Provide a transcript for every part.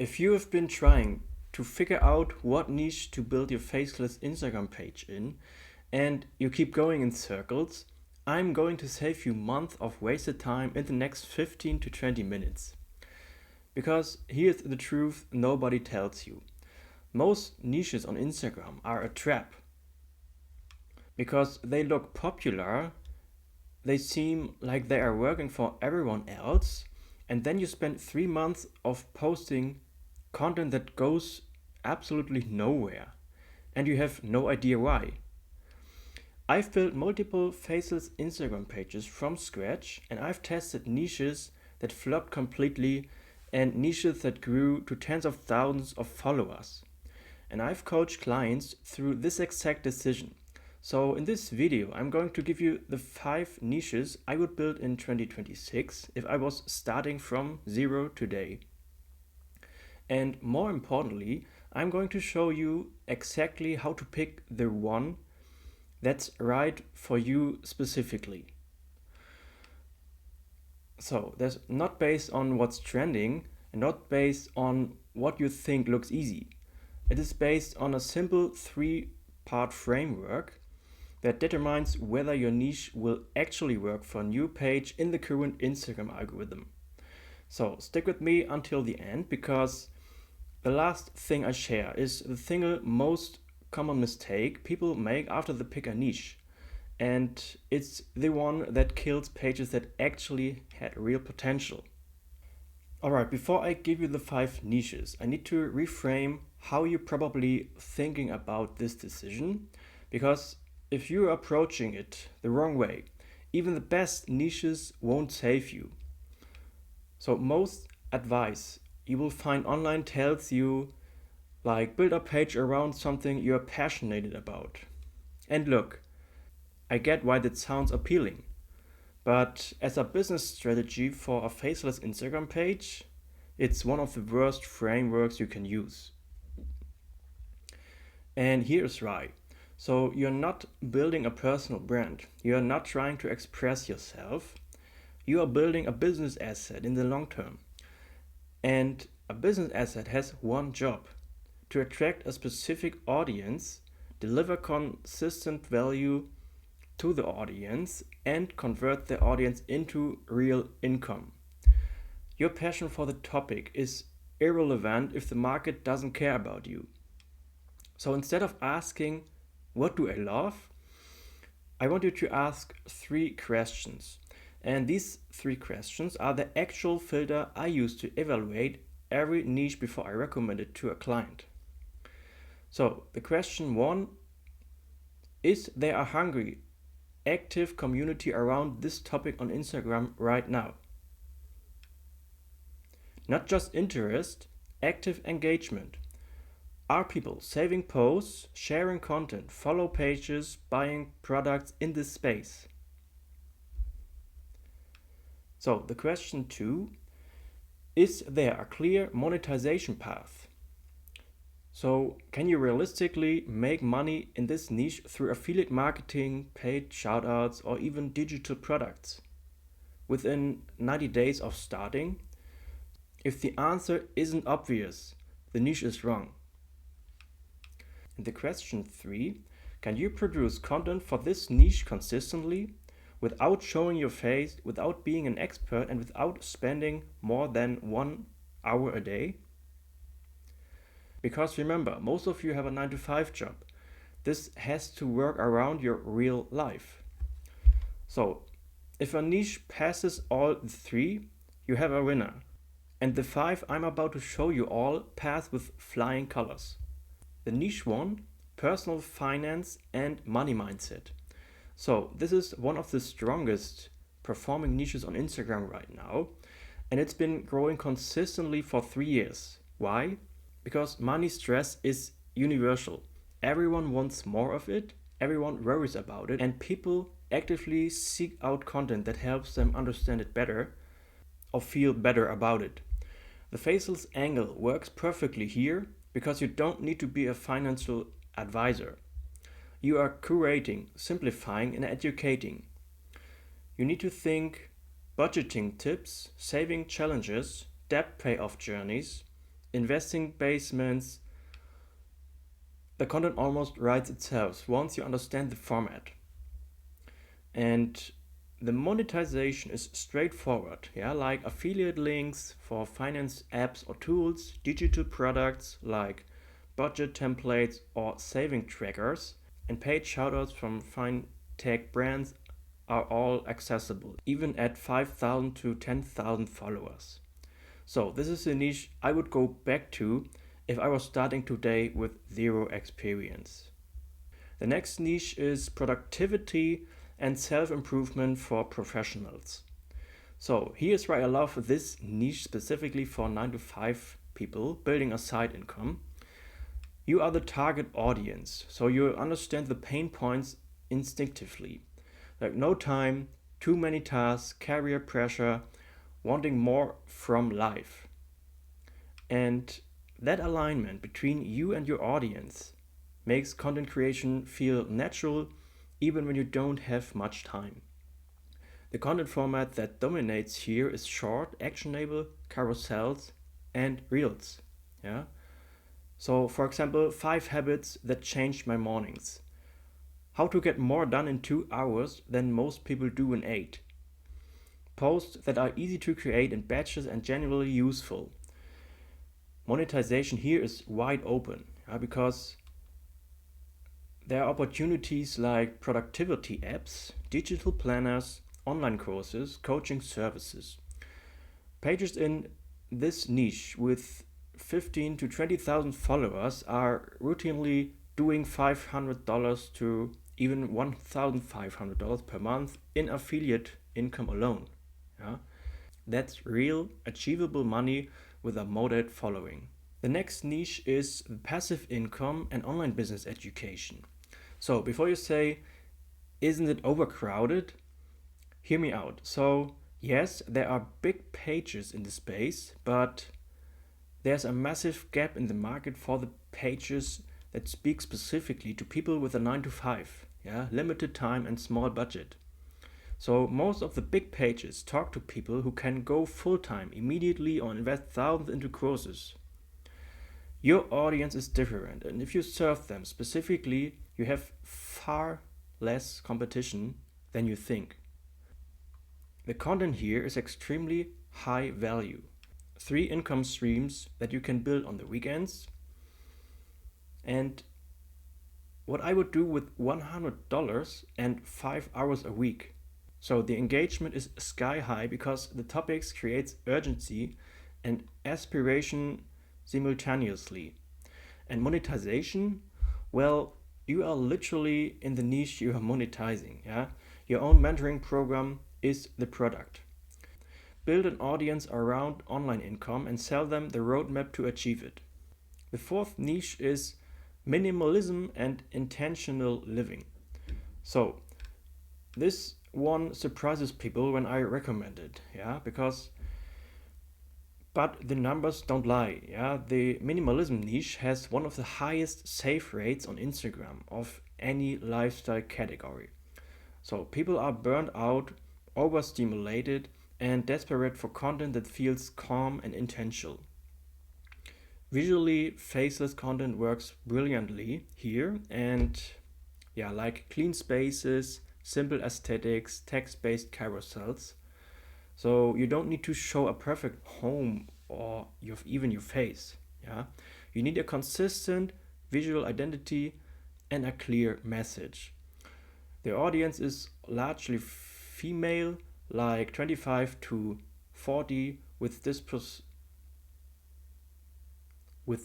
If you have been trying to figure out what niche to build your faceless Instagram page in and you keep going in circles, I'm going to save you months of wasted time in the next 15 to 20 minutes. Because here's the truth nobody tells you. Most niches on Instagram are a trap. Because they look popular, they seem like they are working for everyone else, and then you spend 3 months of posting content that goes absolutely nowhere, and you have no idea why. I've built multiple faceless Instagram pages from scratch, and I've tested niches that flopped completely and niches that grew to tens of thousands of followers. And I've coached clients through this exact decision. So in this video, I'm going to give you the 5 niches I would build in 2026 if I was starting from zero today. And more importantly, I'm going to show you exactly how to pick the one that's right for you specifically. So that's not based on what's trending and not based on what you think looks easy. It is based on a simple 3-part framework that determines whether your niche will actually work for a new page in the current Instagram algorithm. So stick with me until the end, because the last thing I share is the single most common mistake people make after they pick a niche. And it's the one that kills pages that actually had real potential. Alright, before I give you the 5 niches, I need to reframe how you're probably thinking about this decision, because if you're approaching it the wrong way, even the best niches won't save you. So most advice you will find online tells you, like, build a page around something you're passionate about. And look, I get why that sounds appealing, but as a business strategy for a faceless Instagram page, it's one of the worst frameworks you can use. And here's why. So you're not building a personal brand. You're not trying to express yourself. You are building a business asset in the long term. And a business asset has one job: to attract a specific audience, deliver consistent value to the audience, and convert the audience into real income. Your passion for the topic is irrelevant if the market doesn't care about you. So instead of asking, what do I love? I want you to ask 3 questions. And these 3 questions are the actual filter I use to evaluate every niche before I recommend it to a client. So the question 1: is there a hungry, active community around this topic on Instagram right now? Not just interest, active engagement. Are people saving posts, sharing content, follow pages, buying products in this space? So the question 2: is there a clear monetization path? So can you realistically make money in this niche through affiliate marketing, paid shoutouts, or even digital products within 90 days of starting? If the answer isn't obvious, the niche is wrong. And the question 3: can you produce content for this niche consistently, without showing your face, without being an expert, and without spending more than 1 hour a day? Because remember, most of you have a 9 to 5 job. This has to work around your real life. So if a niche passes all 3, you have a winner. And the 5 I'm about to show you all pass with flying colors. The niche 1: personal finance and money mindset. So this is one of the strongest performing niches on Instagram right now, and it's been growing consistently for 3 years. Why? Because money stress is universal. Everyone wants more of it, everyone worries about it, and people actively seek out content that helps them understand it better or feel better about it. The faceless angle works perfectly here because you don't need to be a financial advisor. You are curating, simplifying, and educating. You need to think budgeting tips, saving challenges, debt payoff journeys, investing basements, the content almost writes itself once you understand the format. And the monetization is straightforward, yeah, like affiliate links for finance apps or tools, digital products like budget templates or saving trackers, and paid shoutouts from fine tech brands are all accessible, even at 5,000 to 10,000 followers. So, this is a niche I would go back to if I was starting today with zero experience. The next niche is productivity and self improvement for professionals. So, here's why I love this niche specifically for 9 to 5 people building a side income. You are the target audience, so you understand the pain points instinctively. Like no time, too many tasks, career pressure, wanting more from life. And that alignment between you and your audience makes content creation feel natural even when you don't have much time. The content format that dominates here is short, actionable carousels and reels. Yeah. So, for example, 5 habits that changed my mornings. How to get more done in 2 hours than most people do in 8. Posts that are easy to create in batches and generally useful. Monetization here is wide open, because there are opportunities like productivity apps, digital planners, online courses, coaching services. Pages in this niche with 15 to 20,000 followers are routinely doing $500 to even $1,500 per month in affiliate income alone. Yeah? That's real, achievable money with a moderate following. The next niche is passive income and online business education. So, before you say, isn't it overcrowded? Hear me out. So, yes, there are big pages in the space, but there's a massive gap in the market for the pages that speak specifically to people with a 9 to 5, limited time and small budget. So most of the big pages talk to people who can go full time immediately or invest thousands into courses. Your audience is different, and if you serve them specifically, you have far less competition than you think. The content here is extremely high value. 3 income streams that you can build on the weekends. And what I would do with $100 and 5 hours a week. So the engagement is sky high because the topics creates urgency and aspiration simultaneously. And monetization, well, you are literally in the niche you are monetizing. Your own mentoring program is the product. Build an audience around online income and sell them the roadmap to achieve it. The fourth niche is minimalism and intentional living. So, this one surprises people when I recommend it, but the numbers don't lie, The minimalism niche has one of the highest save rates on Instagram of any lifestyle category. So, people are burned out, overstimulated, and desperate for content that feels calm and intentional. Visually, faceless content works brilliantly here, and like clean spaces, simple aesthetics, text-based carousels. So you don't need to show a perfect home or even your face. You need a consistent visual identity and a clear message. The audience is largely female, like 25 to 40, with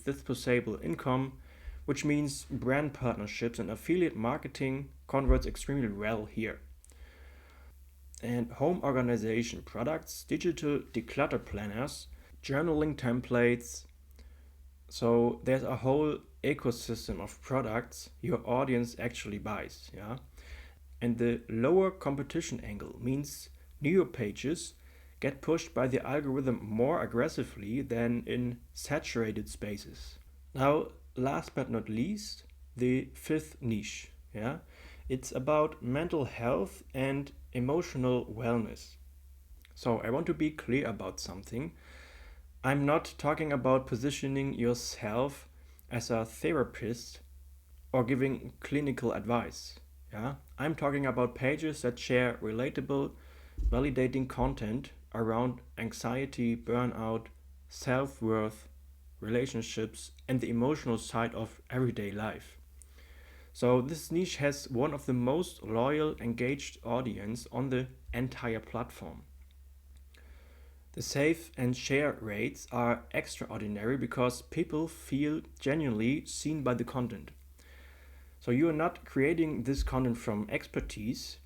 disposable income, which means brand partnerships and affiliate marketing converts extremely well here. And home organization products, digital declutter planners, journaling templates. So there's a whole ecosystem of products your audience actually buys. And the lower competition angle means newer pages get pushed by the algorithm more aggressively than in saturated spaces. Now, last but not least, the fifth niche. It's about mental health and emotional wellness. So I want to be clear about something. I'm not talking about positioning yourself as a therapist or giving clinical advice. Yeah, I'm talking about pages that share relatable, validating content around anxiety, burnout, self worth, relationships, and the emotional side of everyday life. So, this niche has one of the most loyal, engaged audience on the entire platform. The save and share rates are extraordinary because people feel genuinely seen by the content. So you are not creating this content from expertise,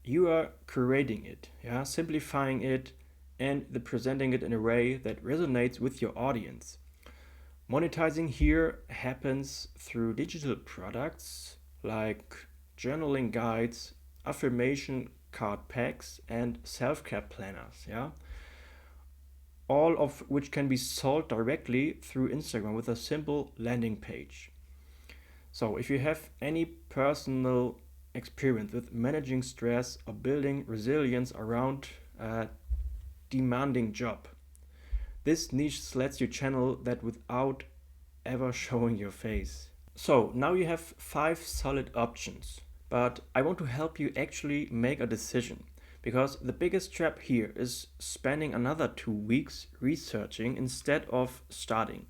you are curating it, yeah, simplifying it and presenting it in a way that resonates with your audience. Monetizing here happens through digital products like journaling guides, affirmation card packs, and self-care planners, yeah, all of which can be sold directly through Instagram with a simple landing page. So, if you have any personal experience with managing stress or building resilience around a demanding job, this niche lets you channel that without ever showing your face. So, now you have 5 solid options, but I want to help you actually make a decision because the biggest trap here is spending another 2 weeks researching instead of starting.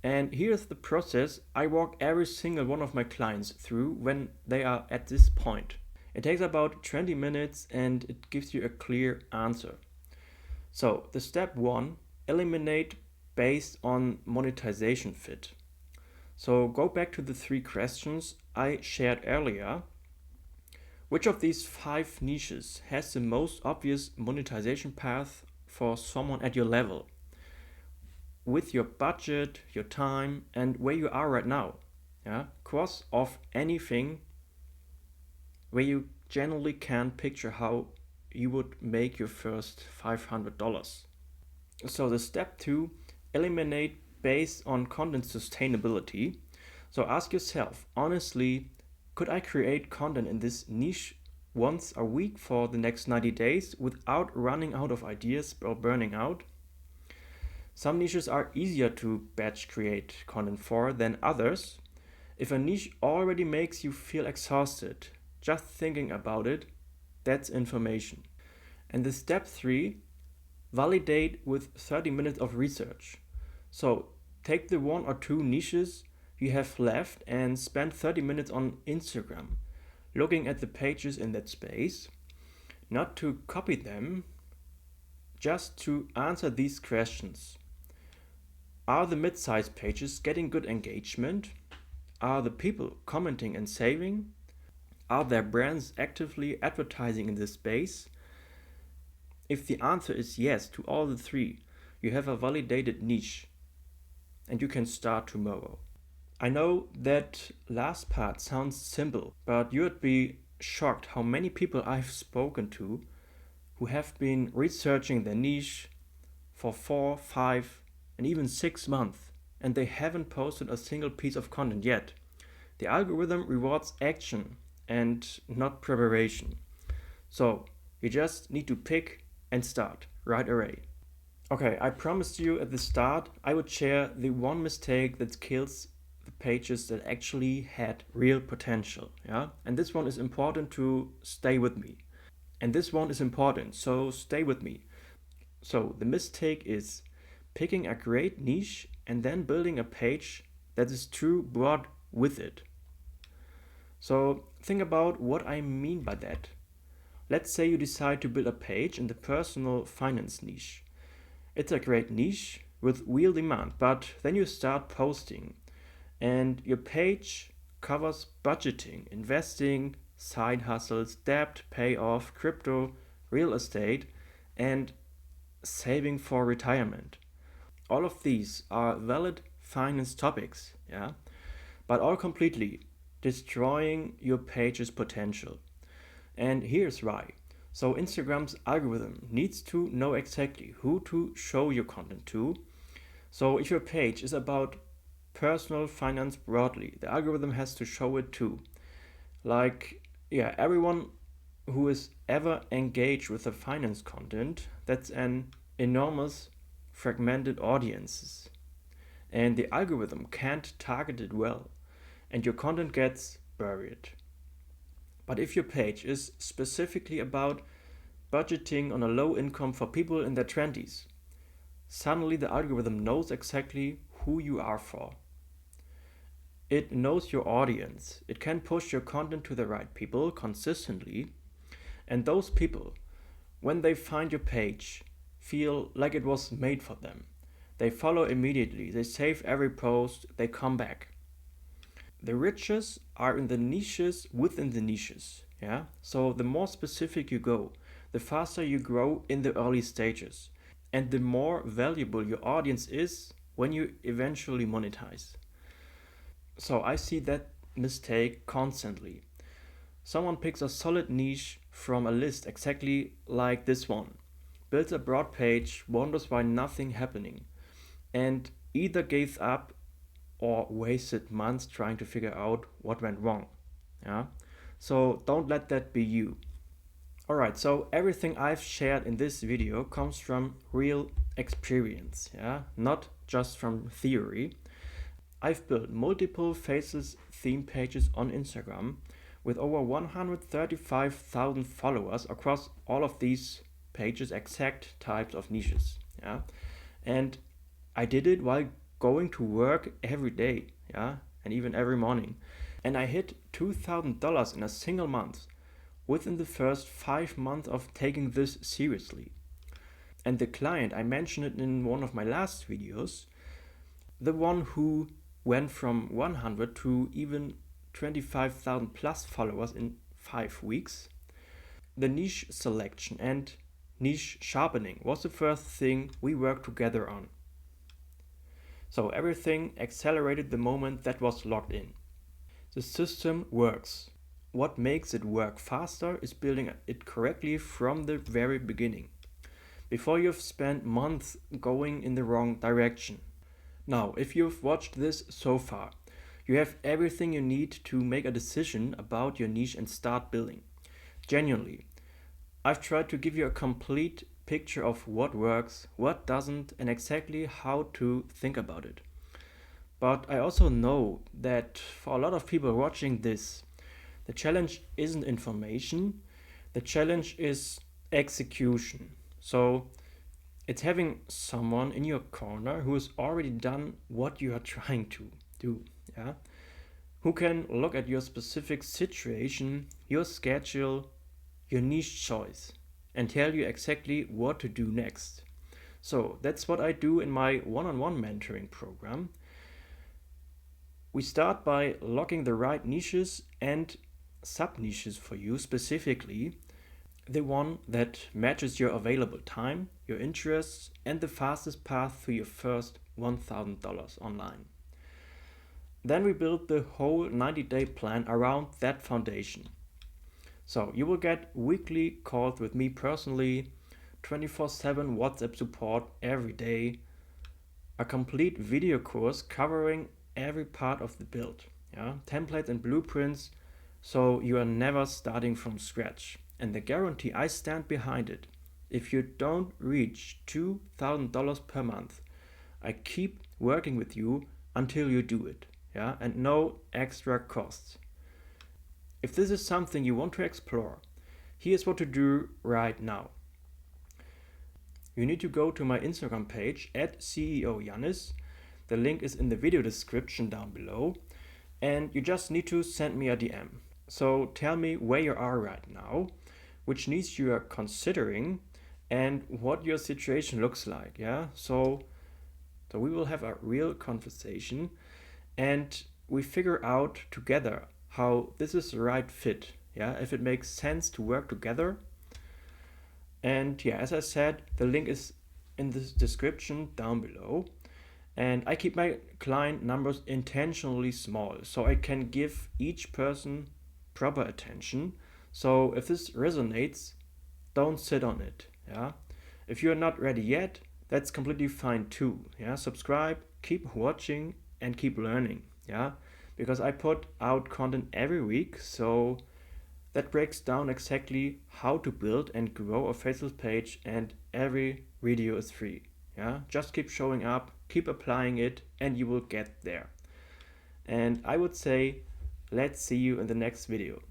And here's the process I walk every single one of my clients through when they are at this point. It takes about 20 minutes and it gives you a clear answer. So, the step 1, eliminate based on monetization fit. So, go back to the 3 questions I shared earlier. Which of these 5 niches has the most obvious monetization path for someone at your level? With your budget, your time, and where you are right now. Yeah, cross off anything where you generally can picture how you would make your first $500. So the step 2, eliminate based on content sustainability. So ask yourself honestly, could I create content in this niche once a week for the next 90 days without running out of ideas or burning out? Some niches are easier to batch create content for than others. If a niche already makes you feel exhausted, just thinking about it, that's information. And the step 3, validate with 30 minutes of research. So take the 1 or 2 niches you have left and spend 30 minutes on Instagram, looking at the pages in that space, not to copy them, just to answer these questions. Are the mid-sized pages getting good engagement? Are the people commenting and saving? Are their brands actively advertising in this space? If the answer is yes to all the 3, you have a validated niche and you can start tomorrow. I know that last part sounds simple, but you'd be shocked how many people I've spoken to who have been researching their niche for 4, 5, and even 6 months, and they haven't posted a single piece of content yet. The algorithm rewards action and not preparation. So you just need to pick and start right away. Okay, I promised you at the start I would share the one mistake that kills the pages that actually had real potential. Yeah, and this one is important to stay with me. And this one is important, so stay with me. So the mistake is picking a great niche and then building a page that is too broad with it. So think about what I mean by that. Let's say you decide to build a page in the personal finance niche. It's a great niche with real demand, but then you start posting and your page covers budgeting, investing, side hustles, debt, payoff, crypto, real estate, and saving for retirement. All of these are valid finance topics, yeah, but all completely destroying your page's potential. And here's why. So Instagram's algorithm needs to know exactly who to show your content to. So if your page is about personal finance broadly, the algorithm has to show it too. Like, yeah, everyone who is ever engaged with the finance content, that's an enormous fragmented audiences, and the algorithm can't target it well, and your content gets buried. But if your page is specifically about budgeting on a low income for people in their 20s, suddenly the algorithm knows exactly who you are for. It knows your audience. It can push your content to the right people consistently, and those people, when they find your page, feel like it was made for them. They follow immediately, they save every post, they come back. The riches are in the niches within the niches. Yeah? So the more specific you go, the faster you grow in the early stages, and the more valuable your audience is when you eventually monetize. So I see that mistake constantly. Someone picks a solid niche from a list exactly like this one, builds a broad page, wonders why nothing happening, and either gave up or wasted months trying to figure out what went wrong. Yeah? So don't let that be you. Alright, so everything I've shared in this video comes from real experience, yeah? Not just from theory. I've built multiple Faceless theme pages on Instagram with over 135,000 followers across all of these pages, exact types of niches. Yeah? And I did it while going to work every day, yeah, and even every morning. And I hit $2,000 in a single month within the first 5 months of taking this seriously. And the client, I mentioned it in one of my last videos, the one who went from 100 to even 25,000 plus followers in 5 weeks. The niche selection and niche sharpening was the first thing we worked together on. So everything accelerated the moment that was locked in. The system works. What makes it work faster is building it correctly from the very beginning, before you've spent months going in the wrong direction. Now, if you've watched this so far, you have everything you need to make a decision about your niche and start building. Genuinely, I've tried to give you a complete picture of what works, what doesn't, and exactly how to think about it. But I also know that for a lot of people watching this, the challenge isn't information, the challenge is execution. So it's having someone in your corner who has already done what you are trying to do, yeah? Who can look at your specific situation, your schedule, your niche choice, and tell you exactly what to do next. So that's what I do in my one-on-one mentoring program. We start by locking the right niches and sub-niches for you specifically, the one that matches your available time, your interests, and the fastest path to your first $1,000 online. Then we build the whole 90-day plan around that foundation. So you will get weekly calls with me personally, 24/7 WhatsApp support every day, a complete video course covering every part of the build, yeah? Templates and blueprints, so you are never starting from scratch. And the guarantee, I stand behind it. If you don't reach $2,000 per month, I keep working with you until you do it, yeah? And no extra costs. If this is something you want to explore, here's what to do right now. You need to go to my Instagram page at CEO Yannis. The link is in the video description down below. And you just need to send me a DM. So tell me where you are right now, which niche you are considering, and what your situation looks like. Yeah. So we will have a real conversation and we figure out together how this is the right fit. Yeah. If it makes sense to work together. And yeah, as I said, the link is in the description down below. And I keep my client numbers intentionally small so I can give each person proper attention. So if this resonates, don't sit on it. Yeah. If you're not ready yet, that's completely fine too. Yeah. Subscribe, keep watching, and keep learning. Yeah. Because I put out content every week, so that breaks down exactly how to build and grow a Faceless page, and every video is free. Yeah, just keep showing up, keep applying it, and you will get there. And I would say, let's see you in the next video.